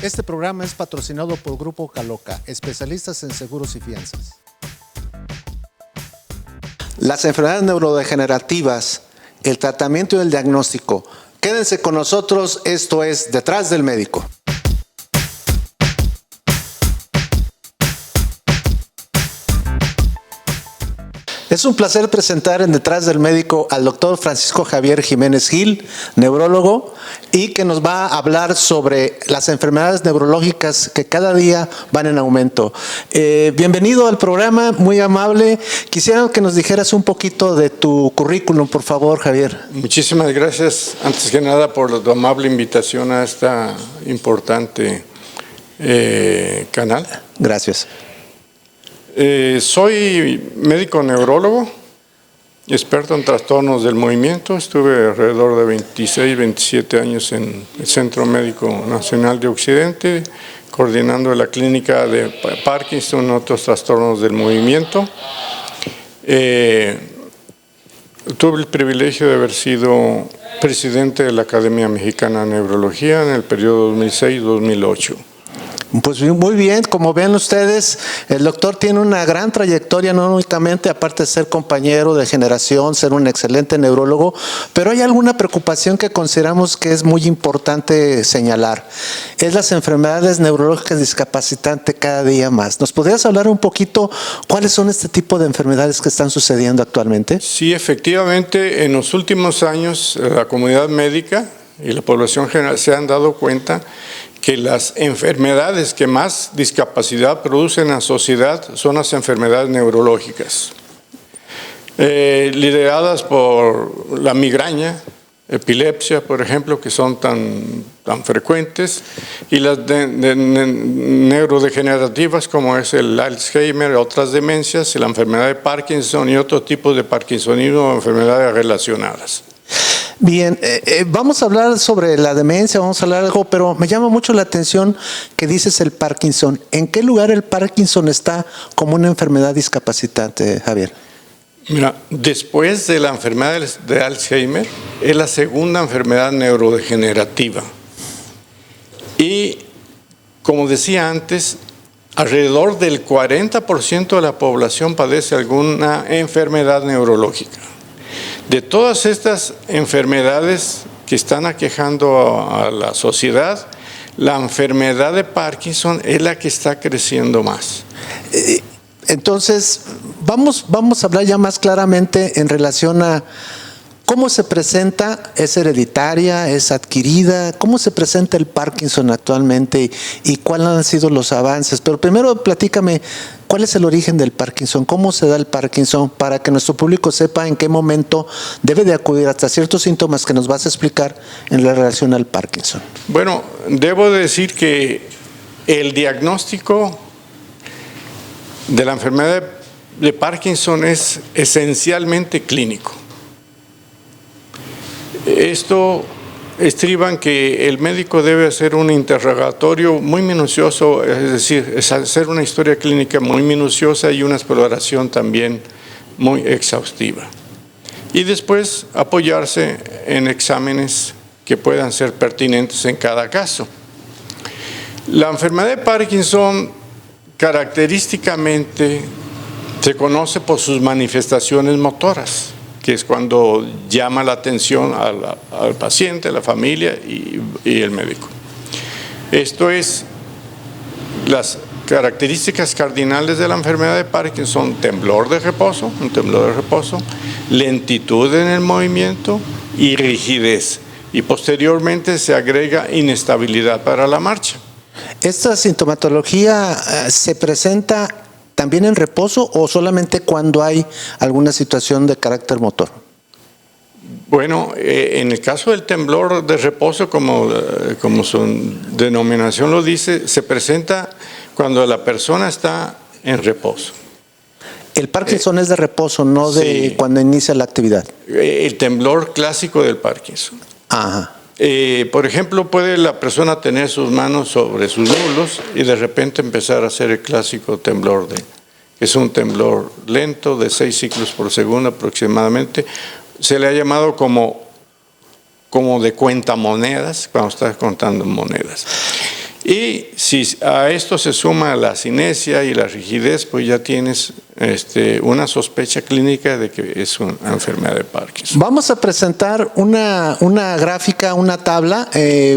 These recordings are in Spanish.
Este programa es patrocinado por Grupo Caloca, especialistas en seguros y fianzas. Las enfermedades neurodegenerativas, el tratamiento y el diagnóstico. Quédense con nosotros, esto es Detrás del Médico. Es un placer presentar en Detrás del Médico al doctor Francisco Javier Jiménez Gil, neurólogo, y que nos va a hablar sobre las enfermedades neurológicas que cada día van en aumento. Bienvenido al programa, muy amable. Quisiera que nos dijeras un poquito de tu currículum, por favor, Javier. Muchísimas gracias, antes que nada, por tu amable invitación a esta importante canal. Gracias. Soy médico neurólogo, experto en trastornos del movimiento. Estuve alrededor de 26, 27 años en el Centro Médico Nacional de Occidente, coordinando la clínica de Parkinson y otros trastornos del movimiento. Tuve el privilegio de haber sido presidente de la Academia Mexicana de Neurología en el periodo 2006-2008. Pues muy bien, como ven ustedes, el doctor tiene una gran trayectoria, no únicamente aparte de ser compañero de generación, ser un excelente neurólogo, pero hay alguna preocupación que consideramos que es muy importante señalar. Es las enfermedades neurológicas discapacitantes cada día más. ¿Nos podrías hablar un poquito cuáles son este tipo de enfermedades que están sucediendo actualmente? Sí, efectivamente, en los últimos años la comunidad médica y la población general se han dado cuenta que las enfermedades que más discapacidad producen en la sociedad son las enfermedades neurológicas, lideradas por la migraña, epilepsia, por ejemplo, que son tan frecuentes, y las neurodegenerativas como es el Alzheimer, otras demencias, la enfermedad de Parkinson y otros tipos de parkinsonismo o enfermedades relacionadas. Bien, vamos a hablar sobre la demencia, vamos a hablar algo, pero me llama mucho la atención que dices el Parkinson. ¿En qué lugar el Parkinson está como una enfermedad discapacitante, Javier? Mira, después de la enfermedad de Alzheimer, es la segunda enfermedad neurodegenerativa. Y, como decía antes, alrededor del 40% de la población padece alguna enfermedad neurológica. De todas estas enfermedades que están aquejando a la sociedad, la enfermedad de Parkinson es la que está creciendo más. Entonces, vamos a hablar ya más claramente en relación a cómo se presenta, es hereditaria, es adquirida, cómo se presenta el Parkinson actualmente y cuáles han sido los avances. Pero primero platícame, ¿cuál es el origen del Parkinson? ¿Cómo se da el Parkinson? Para que nuestro público sepa en qué momento debe de acudir hasta ciertos síntomas que nos vas a explicar en relación al Parkinson. Bueno, debo decir que el diagnóstico de la enfermedad de Parkinson es esencialmente clínico. Esto estriba en que el médico debe hacer un interrogatorio muy minucioso, es decir, es hacer una historia clínica muy minuciosa y una exploración también muy exhaustiva. Y después apoyarse en exámenes que puedan ser pertinentes en cada caso. La enfermedad de Parkinson característicamente se conoce por sus manifestaciones motoras, que es cuando llama la atención al paciente, a la familia y el médico. Esto es, las características cardinales de la enfermedad de Parkinson: un temblor de reposo, lentitud en el movimiento y rigidez. Y posteriormente se agrega inestabilidad para la marcha. ¿Esta sintomatología se presenta también en reposo o solamente cuando hay alguna situación de carácter motor? Bueno, en el caso del temblor de reposo, como su denominación lo dice, se presenta cuando la persona está en reposo. El Parkinson es de reposo, no de sí, cuando inicia la actividad. El temblor clásico del Parkinson. Ajá. Por ejemplo, puede la persona tener sus manos sobre sus muslos y de repente empezar a hacer el clásico temblor que es un temblor lento de 6 ciclos por segundo aproximadamente. Se le ha llamado como de cuentamonedas, cuando estás contando monedas. Y si a esto se suma la cinesia y la rigidez, pues ya tienes una sospecha clínica de que es una enfermedad de Parkinson. Vamos a presentar una gráfica, una tabla,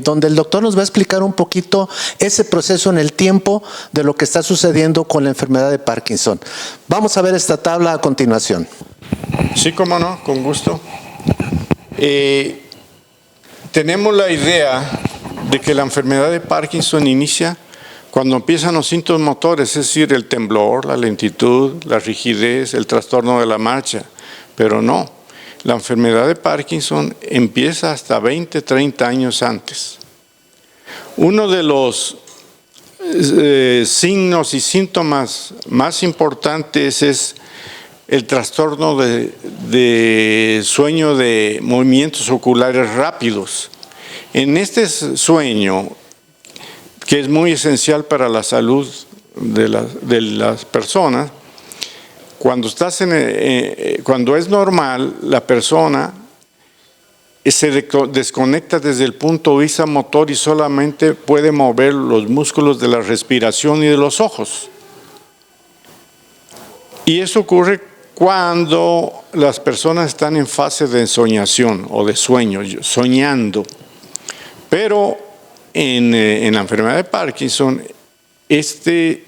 donde el doctor nos va a explicar un poquito ese proceso en el tiempo de lo que está sucediendo con la enfermedad de Parkinson. Vamos a ver esta tabla a continuación. Sí, cómo no, con gusto. Tenemos la idea de que la enfermedad de Parkinson inicia cuando empiezan los síntomas motores, es decir, el temblor, la lentitud, la rigidez, el trastorno de la marcha. Pero no, la enfermedad de Parkinson empieza hasta 20, 30 años antes. Uno de los signos y síntomas más importantes es el trastorno de sueño de movimientos oculares rápidos. En este sueño, que es muy esencial para la salud de las personas, cuando es normal, la persona se desconecta desde el punto de vista motor y solamente puede mover los músculos de la respiración y de los ojos. Y eso ocurre cuando las personas están en fase de ensoñación o de sueño, soñando. Pero en la enfermedad de Parkinson, este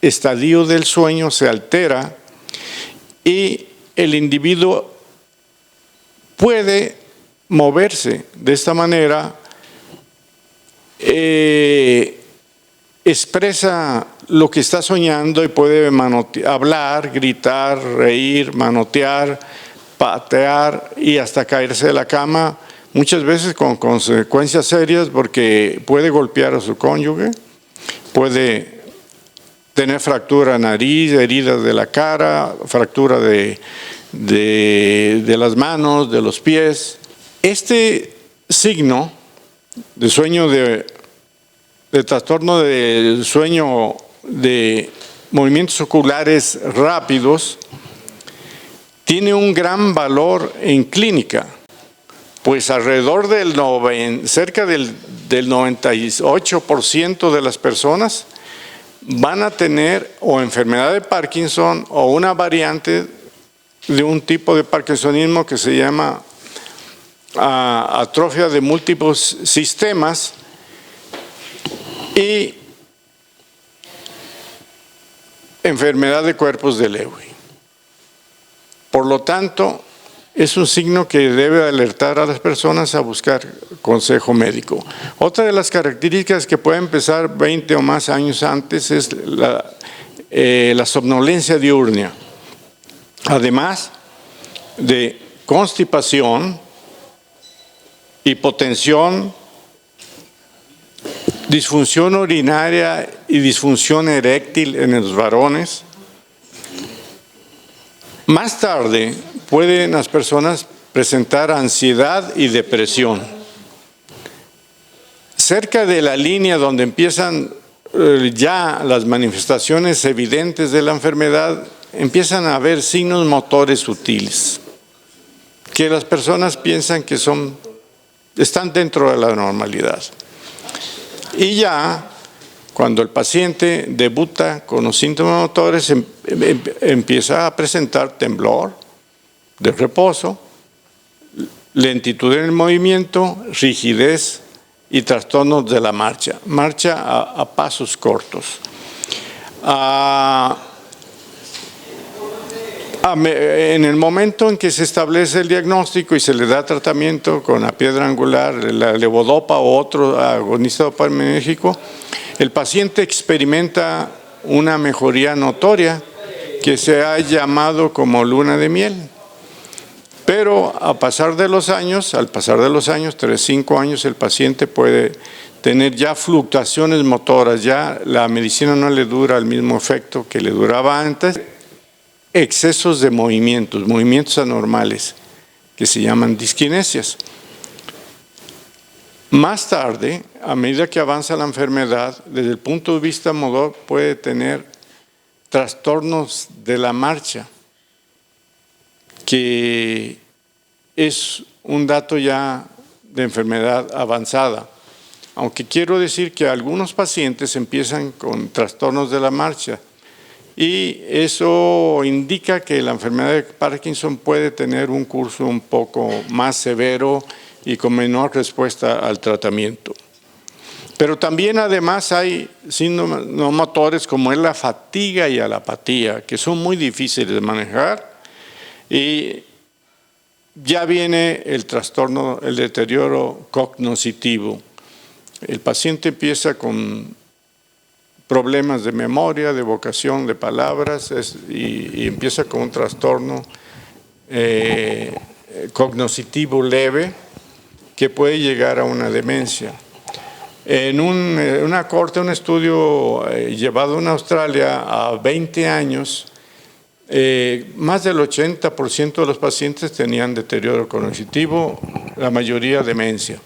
estadio del sueño se altera y el individuo puede moverse de esta manera, expresa lo que está soñando y puede hablar, gritar, reír, manotear, patear y hasta caerse de la cama, muchas veces con consecuencias serias porque puede golpear a su cónyuge, puede tener fractura de nariz, heridas de la cara, fractura de las manos, de los pies. Este signo de sueño de trastorno de sueño de movimientos oculares rápidos tiene un gran valor en clínica, pues alrededor cerca del 98% de las personas van a tener o enfermedad de Parkinson o una variante de un tipo de parkinsonismo que se llama atrofia de múltiples sistemas y enfermedad de cuerpos de Lewy. Por lo tanto, es un signo que debe alertar a las personas a buscar consejo médico. Otra de las características que puede empezar 20 o más años antes es la somnolencia diurna. Además de constipación, hipotensión, disfunción urinaria y disfunción eréctil en los varones. Más tarde pueden las personas presentar ansiedad y depresión. Cerca de la línea donde empiezan ya las manifestaciones evidentes de la enfermedad, empiezan a haber signos motores sutiles, que las personas piensan que están dentro de la normalidad. Y ya, cuando el paciente debuta con los síntomas motores, empieza a presentar temblor de reposo, lentitud en el movimiento, rigidez y trastornos de la marcha a pasos cortos. En el momento en que se establece el diagnóstico y se le da tratamiento con la piedra angular, la levodopa o otro agonista dopaminérgico, el paciente experimenta una mejoría notoria que se ha llamado como luna de miel. Pero al pasar de los años, 3, 5 años, el paciente puede tener ya fluctuaciones motoras, ya la medicina no le dura el mismo efecto que le duraba antes. Excesos de movimientos anormales, que se llaman disquinesias. Más tarde, a medida que avanza la enfermedad, desde el punto de vista motor, puede tener trastornos de la marcha, que es un dato ya de enfermedad avanzada. aunque quiero decir que algunos pacientes empiezan con trastornos de la marcha y eso indica que la enfermedad de Parkinson puede tener un curso un poco más severo y con menor respuesta al tratamiento. Pero también además hay síndromes no motores como es la fatiga y la apatía, que son muy difíciles de manejar y ya viene el trastorno, el deterioro cognoscitivo. El paciente empieza con problemas de memoria, de evocación de palabras y empieza con un trastorno cognoscitivo leve que puede llegar a una demencia. En una corte, un estudio llevado en Australia a 20 años, más del 80% de los pacientes tenían deterioro cognitivo, la mayoría demencia.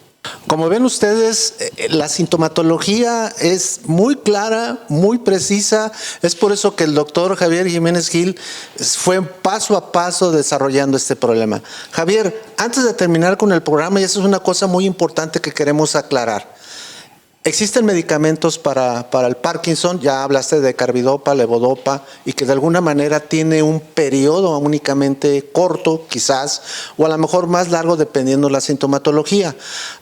Como ven ustedes, la sintomatología es muy clara, muy precisa. Es por eso que el doctor Javier Jiménez Gil fue paso a paso desarrollando este problema. Javier, antes de terminar con el programa, y eso es una cosa muy importante que queremos aclarar. Existen medicamentos para el Parkinson, ya hablaste de carbidopa, levodopa, y que de alguna manera tiene un periodo únicamente corto, quizás, o a lo mejor más largo dependiendo de la sintomatología.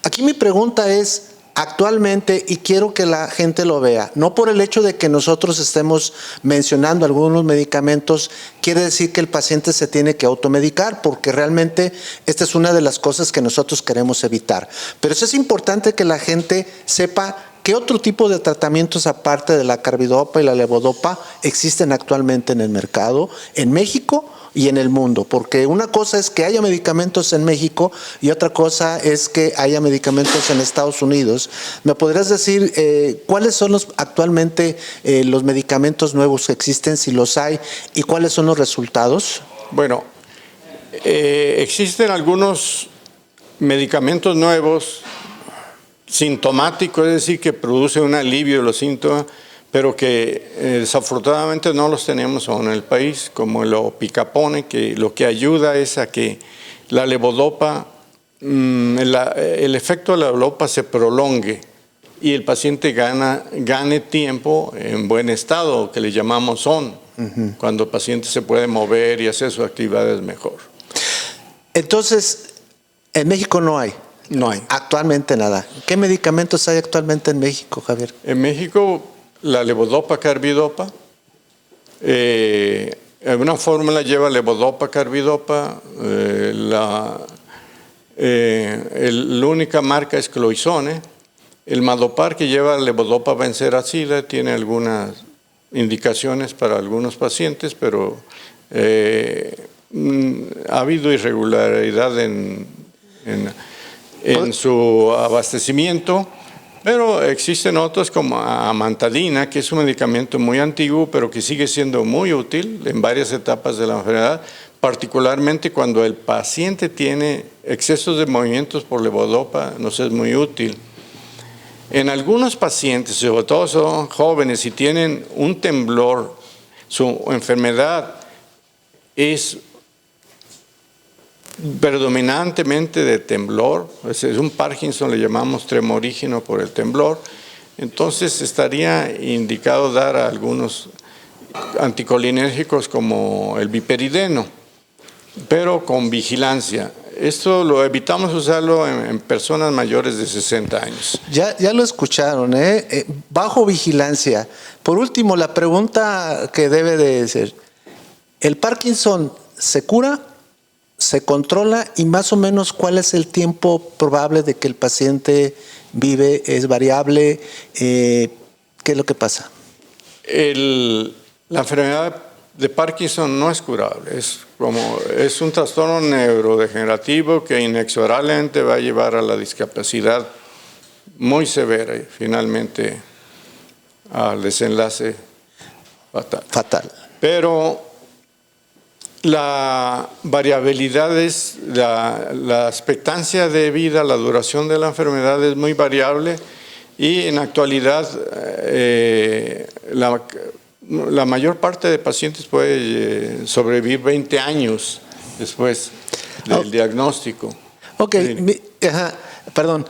Aquí mi pregunta es, actualmente, y quiero que la gente lo vea, no por el hecho de que nosotros estemos mencionando algunos medicamentos, quiere decir que el paciente se tiene que automedicar, porque realmente esta es una de las cosas que nosotros queremos evitar. Pero eso es importante que la gente sepa qué otro tipo de tratamientos aparte de la carbidopa y la levodopa existen actualmente en el mercado, en México y en el mundo, porque una cosa es que haya medicamentos en México y otra cosa es que haya medicamentos en Estados Unidos. ¿Me podrías decir cuáles son actualmente los medicamentos nuevos que existen, si los hay, y cuáles son los resultados? Bueno, existen algunos medicamentos nuevos sintomáticos, es decir, que producen un alivio de los síntomas, pero que desafortunadamente no los tenemos aún en el país, como el opicapone, que lo que ayuda es a que la levodopa, el efecto de la levodopa se prolongue y el paciente gane tiempo en buen estado, que le llamamos on, cuando el paciente se puede mover y hacer sus actividades mejor. Entonces, en México no hay. No hay. Actualmente nada. ¿Qué medicamentos hay actualmente en México, Javier? En México, la levodopa carbidopa, una fórmula lleva levodopa carbidopa, la única marca es Cloisone. El Madopar, que lleva levodopa benseracida, tiene algunas indicaciones para algunos pacientes, pero ha habido irregularidad en su abastecimiento. Pero existen otros como amantadina, que es un medicamento muy antiguo, pero que sigue siendo muy útil en varias etapas de la enfermedad, particularmente cuando el paciente tiene excesos de movimientos por levodopa, nos es muy útil. En algunos pacientes, sobre todo son jóvenes y tienen un temblor, su enfermedad es predominantemente de temblor, es un Parkinson, le llamamos tremorígeno por el temblor, entonces estaría indicado dar a algunos anticolinérgicos como el biperideno, pero con vigilancia. Esto lo evitamos usarlo en personas mayores de 60 años. Ya lo escucharon, bajo vigilancia. Por último, la pregunta que debe de ser, ¿el Parkinson se cura? ¿Se controla? Y más o menos, ¿cuál es el tiempo probable de que el paciente vive? ¿Es variable? ¿Qué es lo que pasa? La enfermedad de Parkinson no es curable. Es un trastorno neurodegenerativo que inexorablemente va a llevar a la discapacidad muy severa y finalmente al desenlace fatal. Pero la variabilidad es, la expectancia de vida, la duración de la enfermedad es muy variable y en la actualidad la mayor parte de pacientes puede sobrevivir 20 años después del diagnóstico. Ok, Perdón.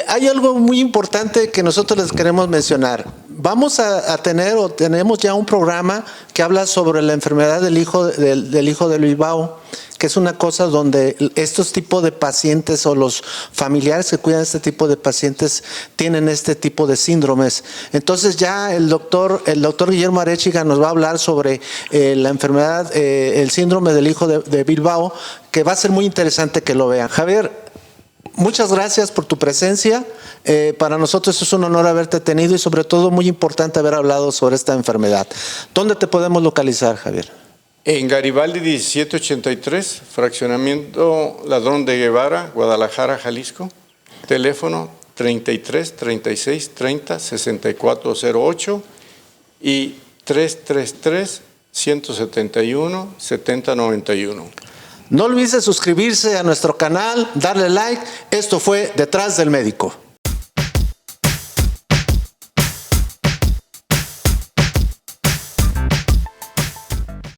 Hay algo muy importante que nosotros les queremos mencionar. Vamos a tener o tenemos ya un programa que habla sobre la enfermedad del hijo de Bilbao, que es una cosa donde estos tipos de pacientes o los familiares que cuidan este tipo de pacientes tienen este tipo de síndromes. Entonces ya el doctor Guillermo Arechiga nos va a hablar sobre la enfermedad, el síndrome del hijo de Bilbao, que va a ser muy interesante que lo vean. Javier, muchas gracias por tu presencia. Para nosotros es un honor haberte tenido y sobre todo muy importante haber hablado sobre esta enfermedad. ¿Dónde te podemos localizar, Javier? En Garibaldi 1783, fraccionamiento Ladrón de Guevara, Guadalajara, Jalisco. Teléfono 33 36 30 6408 y 333 171 7091. No olvides suscribirse a nuestro canal, darle like. Esto fue Detrás del Médico.